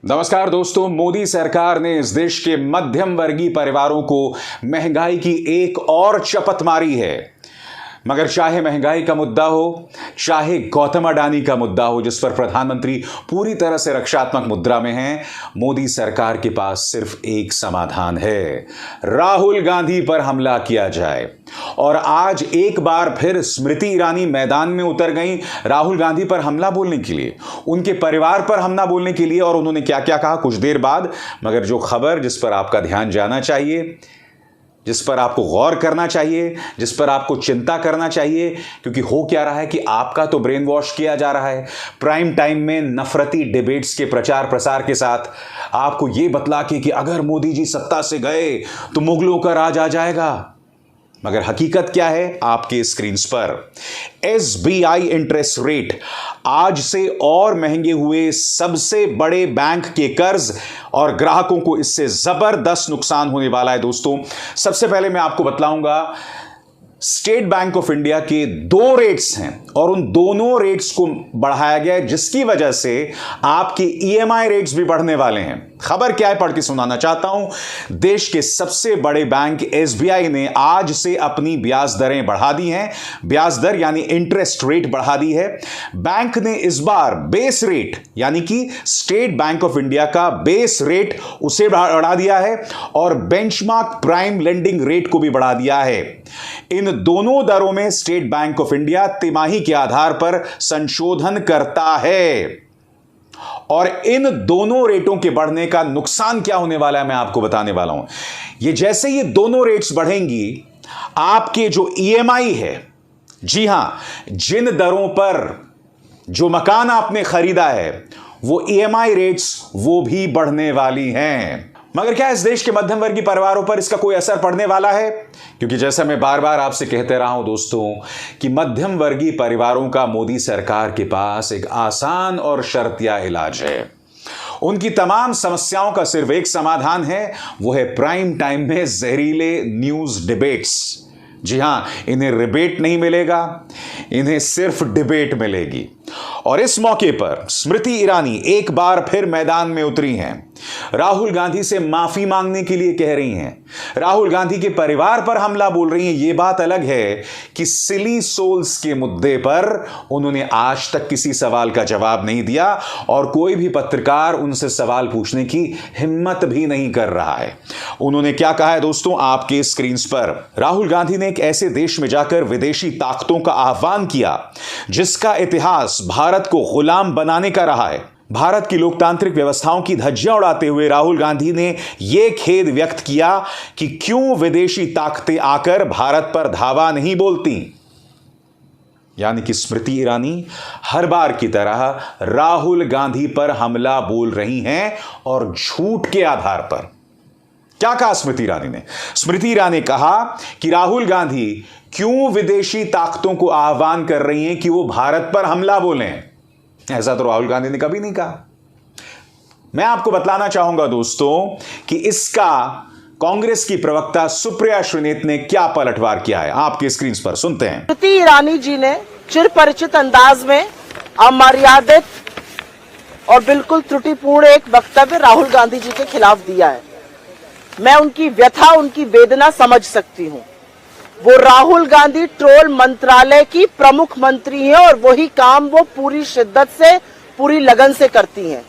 नमस्कार दोस्तों, मोदी सरकार ने इस देश के मध्यम वर्गीय परिवारों को महंगाई की एक और चपत मारी है। मगर चाहे महंगाई का मुद्दा हो, चाहे गौतम अडानी का मुद्दा हो, जिस पर प्रधानमंत्री पूरी तरह से रक्षात्मक मुद्रा में हैं, मोदी सरकार के पास सिर्फ एक समाधान है, राहुल गांधी पर हमला किया जाए। और आज एक बार फिर स्मृति ईरानी मैदान में उतर गई राहुल गांधी पर हमला बोलने के लिए, उनके परिवार पर हमला बोलने के लिए। और उन्होंने क्या क्या कहा कुछ देर बाद। मगर जो खबर जिस पर आपका ध्यान जाना चाहिए, जिस पर आपको गौर करना चाहिए, जिस पर आपको चिंता करना चाहिए, क्योंकि हो क्या रहा है कि आपका तो ब्रेन वॉश किया जा रहा है प्राइम टाइम में नफरती डिबेट्स के प्रचार प्रसार के साथ, आपको यह बतला के कि अगर मोदी जी सत्ता से गए तो मुगलों का राज आ जाएगा। मगर हकीकत क्या है आपके स्क्रीन पर। एसबीआई इंटरेस्ट रेट आज से और महंगे हुए सबसे बड़े बैंक के कर्ज और ग्राहकों को इससे जबरदस्त नुकसान होने वाला है। दोस्तों, सबसे पहले मैं आपको बतलाऊंगा, स्टेट बैंक ऑफ इंडिया के दो रेट्स हैं और उन दोनों रेट्स को बढ़ाया गया है, जिसकी वजह से आपके ईएमआई रेट्स भी बढ़ने वाले हैं। खबर क्या है पढ़ के सुनाना चाहता हूं। देश के सबसे बड़े बैंक एसबीआई ने आज से अपनी ब्याज दरें बढ़ा दी हैं। ब्याज दर यानी इंटरेस्ट रेट बढ़ा दी है। बैंक ने इस बार बेस रेट यानी कि स्टेट बैंक ऑफ इंडिया का बेस रेट उसे बढ़ा दिया है और बेंचमार्क प्राइम लेंडिंग रेट को भी बढ़ा दिया है। इन दोनों दरों में स्टेट बैंक ऑफ इंडिया तिमाही के आधार पर संशोधन करता है। और इन दोनों रेटों के बढ़ने का नुकसान क्या होने वाला है मैं आपको बताने वाला हूं। ये जैसे ये दोनों रेट्स बढ़ेंगी, आपके जो ईएमआई है, जी हां, जिन दरों पर जो मकान आपने खरीदा है वो ईएमआई रेट्स वो भी बढ़ने वाली हैं। मगर क्या इस देश के मध्यम वर्गीय परिवारों पर इसका कोई असर पड़ने वाला है? क्योंकि जैसा मैं बार बार आपसे कहते रहा हूं दोस्तों कि मध्यम वर्गीय परिवारों का मोदी सरकार के पास एक आसान और शर्तिया इलाज है। उनकी तमाम समस्याओं का सिर्फ एक समाधान है, वो है प्राइम टाइम में जहरीले न्यूज डिबेट्स। जी हां, इन्हें रिबेट नहीं मिलेगा, इन्हें सिर्फ डिबेट मिलेगी। और इस मौके पर स्मृति ईरानी एक बार फिर मैदान में उतरी हैं। राहुल गांधी से माफी मांगने के लिए कह रही हैं, राहुल गांधी के परिवार पर हमला बोल रही हैं। यह बात अलग है कि सिली सोल्स के मुद्दे पर उन्होंने आज तक किसी सवाल का जवाब नहीं दिया और कोई भी पत्रकार उनसे सवाल पूछने की हिम्मत भी नहीं कर रहा है। उन्होंने क्या कहा है दोस्तों आपके स्क्रीन पर। राहुल गांधी ने एक ऐसे देश में जाकर विदेशी ताकतों का आह्वान किया जिसका इतिहास भारत को गुलाम बनाने का रहा है। भारत की लोकतांत्रिक व्यवस्थाओं की धज्जियां उड़ाते हुए राहुल गांधी ने यह खेद व्यक्त किया कि क्यों विदेशी ताकतें आकर भारत पर धावा नहीं बोलती। यानी कि स्मृति ईरानी हर बार की तरह राहुल गांधी पर हमला बोल रही हैं और झूठ के आधार पर। क्या कहा स्मृति ईरानी ने? स्मृति ईरानी ने कहा कि राहुल गांधी क्यों विदेशी ताकतों को आह्वान कर रही हैं कि वो भारत पर हमला बोलें। ऐसा तो राहुल गांधी ने कभी नहीं कहा। मैं आपको बतलाना चाहूंगा दोस्तों कि इसका कांग्रेस की प्रवक्ता सुप्रिया श्रीनेत ने क्या पलटवार किया है, आपके स्क्रीन पर सुनते हैं। स्मृति ईरानी जी ने चिरपरिचित अंदाज में अमर्यादित और बिल्कुल त्रुटिपूर्ण एक वक्तव्य राहुल गांधी जी के खिलाफ दिया है। मैं उनकी व्यथा, उनकी वेदना समझ सकती हूँ। वो राहुल गांधी ट्रोल मंत्रालय की प्रमुख मंत्री हैं और वही काम वो पूरी शिद्दत से, पूरी लगन से करती हैं।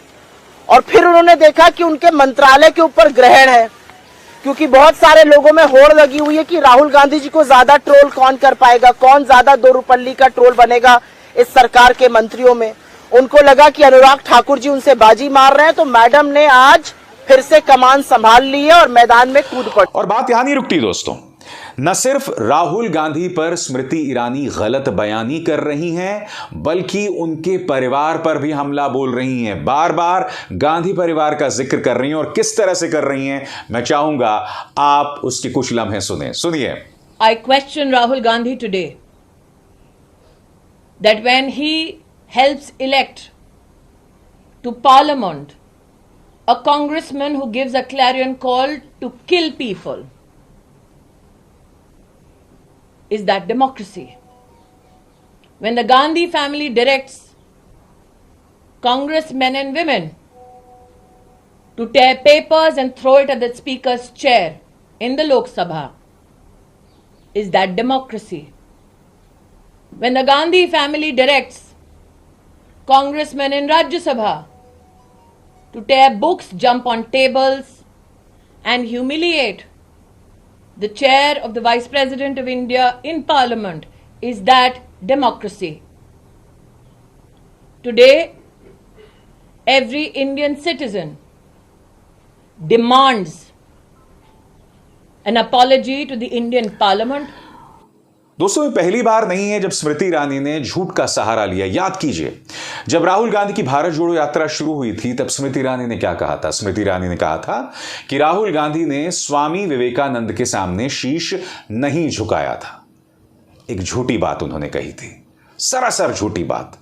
और फिर उन्होंने देखा कि उनके मंत्रालय के ऊपर ग्रहण है, क्योंकि बहुत सारे लोगों में होड़ लगी हुई है कि राहुल गांधी जी को ज्यादा ट्रोल कौन कर पाएगा, कौन ज्यादा दो रुपल्ली का ट्रोल बनेगा इस सरकार के मंत्रियों में। उनको लगा कि अनुराग ठाकुर जी उनसे बाजी मार रहे हैं, तो मैडम ने आज फिर से कमान संभाल ली है और मैदान में कूद पड़ी। और बात यहां नहीं रुकती दोस्तों। न सिर्फ राहुल गांधी पर स्मृति ईरानी गलत बयानी कर रही हैं, बल्कि उनके परिवार पर भी हमला बोल रही हैं। बार बार गांधी परिवार का जिक्र कर रही हैं और किस तरह से कर रही हैं मैं चाहूंगा आप उसके कुछ लम्हे सुनिए। I question Rahul Gandhi today that when he helps elect to parliament a congressman who gives a clarion call to kill people, is that democracy? When the Gandhi family directs congressmen and women to tear papers and throw it at the speaker's chair in the Lok Sabha. Is that democracy? When the Gandhi family directs congressmen in Rajya Sabha to tear books, jump on tables, and humiliate the chair of the Vice President of India in Parliament, is that democracy? Today, every Indian citizen demands an apology to the Indian Parliament. दोस्तों, ये पहली बार नहीं है जब स्मृति ईरानी ने झूठ का सहारा लिया। याद कीजिए, जब राहुल गांधी की भारत जोड़ो यात्रा शुरू हुई थी तब स्मृति ईरानी ने क्या कहा था? स्मृति ईरानी ने कहा था कि राहुल गांधी ने स्वामी विवेकानंद के सामने शीश नहीं झुकाया था। एक झूठी बात उन्होंने कही थी, सरासर झूठी बात,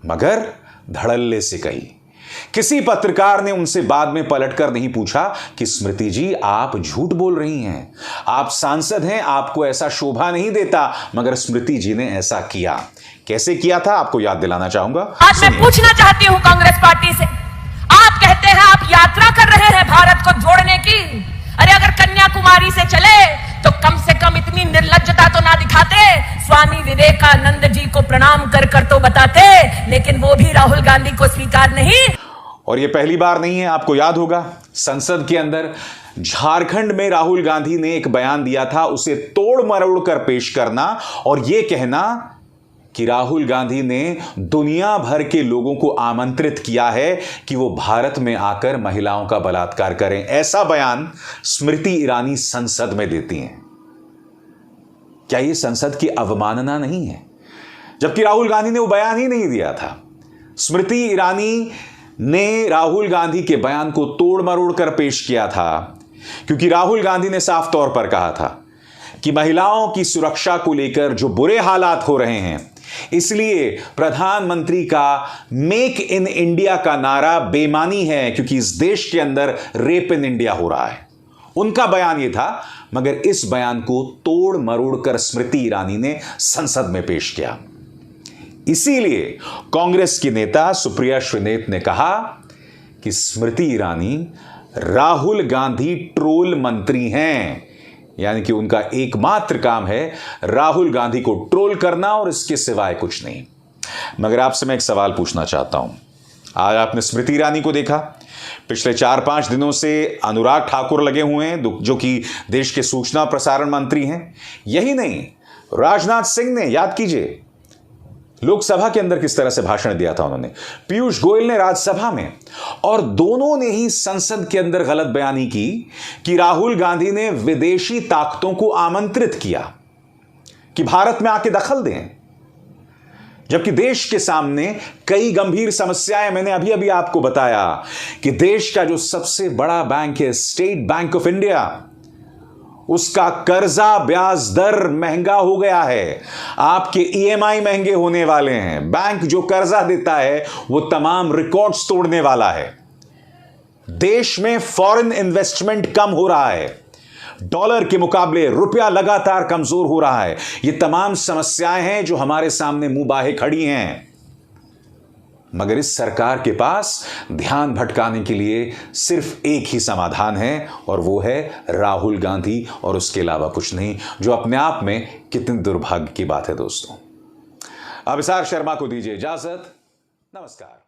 मगर धड़ल्ले से कही। किसी पत्रकार ने उनसे बाद में पलटकर नहीं पूछा कि स्मृति जी आप झूठ बोल रही हैं, आप सांसद हैं, आपको ऐसा शोभा नहीं देता, मगर स्मृति जी ने ऐसा किया। कैसे किया था आपको याद दिलाना चाहूंगा। आज मैं पूछना चाहती हूं कांग्रेस पार्टी से, आप कहते हैं आप यात्रा कर रहे हैं भारत को जोड़ने की। अरे अगर कन्याकुमारी से चले तो कम से कम इतनी निर्लज्जता तो ना दिखाते, स्वामी विवेकानंद जी को प्रणाम कर कर तो बताते, लेकिन वो भी राहुल गांधी को स्वीकार नहीं। और यह पहली बार नहीं है, आपको याद होगा संसद के अंदर झारखंड में राहुल गांधी ने एक बयान दिया था, उसे तोड़ मरोड़ कर पेश करना और यह कहना कि राहुल गांधी ने दुनिया भर के लोगों को आमंत्रित किया है कि वो भारत में आकर महिलाओं का बलात्कार करें। ऐसा बयान स्मृति ईरानी संसद में देती हैं। क्या यह संसद की अवमानना नहीं है? जबकि राहुल गांधी ने वो बयान ही नहीं दिया था। स्मृति ईरानी ने राहुल गांधी के बयान को तोड़ मरोड़ कर पेश किया था, क्योंकि राहुल गांधी ने साफ तौर पर कहा था कि महिलाओं की सुरक्षा को लेकर जो बुरे हालात हो रहे हैं, इसलिए प्रधानमंत्री का मेक इन इंडिया का नारा बेमानी है, क्योंकि इस देश के अंदर रेप इन इंडिया हो रहा है। उनका बयान यह था, मगर इस बयान को तोड़ मरोड़ कर स्मृति ईरानी ने संसद में पेश किया। इसीलिए कांग्रेस की नेता सुप्रिया श्रीनेत ने कहा कि स्मृति ईरानी राहुल गांधी ट्रोल मंत्री हैं, यानी कि उनका एकमात्र काम है राहुल गांधी को ट्रोल करना और इसके सिवाय कुछ नहीं। मगर आपसे मैं एक सवाल पूछना चाहता हूं। आज आपने स्मृति ईरानी को देखा, पिछले 4-5 दिनों से अनुराग ठाकुर लगे हुए हैं, जो कि देश के सूचना प्रसारण मंत्री हैं। यही नहीं, राजनाथ सिंह ने, याद कीजिए, लोकसभा के अंदर किस तरह से भाषण दिया था उन्होंने, पीयूष गोयल ने राज्यसभा में, और दोनों ने ही संसद के अंदर गलत बयानी की कि राहुल गांधी ने विदेशी ताकतों को आमंत्रित किया कि भारत में आके दखल दें, जबकि देश के सामने कई गंभीर समस्याएं। मैंने अभी अभी आपको बताया कि देश का जो सबसे बड़ा बैंक है स्टेट बैंक ऑफ इंडिया, उसका कर्जा ब्याज दर महंगा हो गया है, आपके ईएमआई महंगे होने वाले हैं। बैंक जो कर्जा देता है वो तमाम रिकॉर्ड्स तोड़ने वाला है। देश में फॉरेन इन्वेस्टमेंट कम हो रहा है, डॉलर के मुकाबले रुपया लगातार कमजोर हो रहा है। ये तमाम समस्याएं हैं जो हमारे सामने मुंह बाहे खड़ी हैं, मगर इस सरकार के पास ध्यान भटकाने के लिए सिर्फ एक ही समाधान है, और वो है राहुल गांधी, और उसके अलावा कुछ नहीं, जो अपने आप में कितनी दुर्भाग्य की बात है। दोस्तों, अभिसार शर्मा को दीजिए इजाजत। नमस्कार।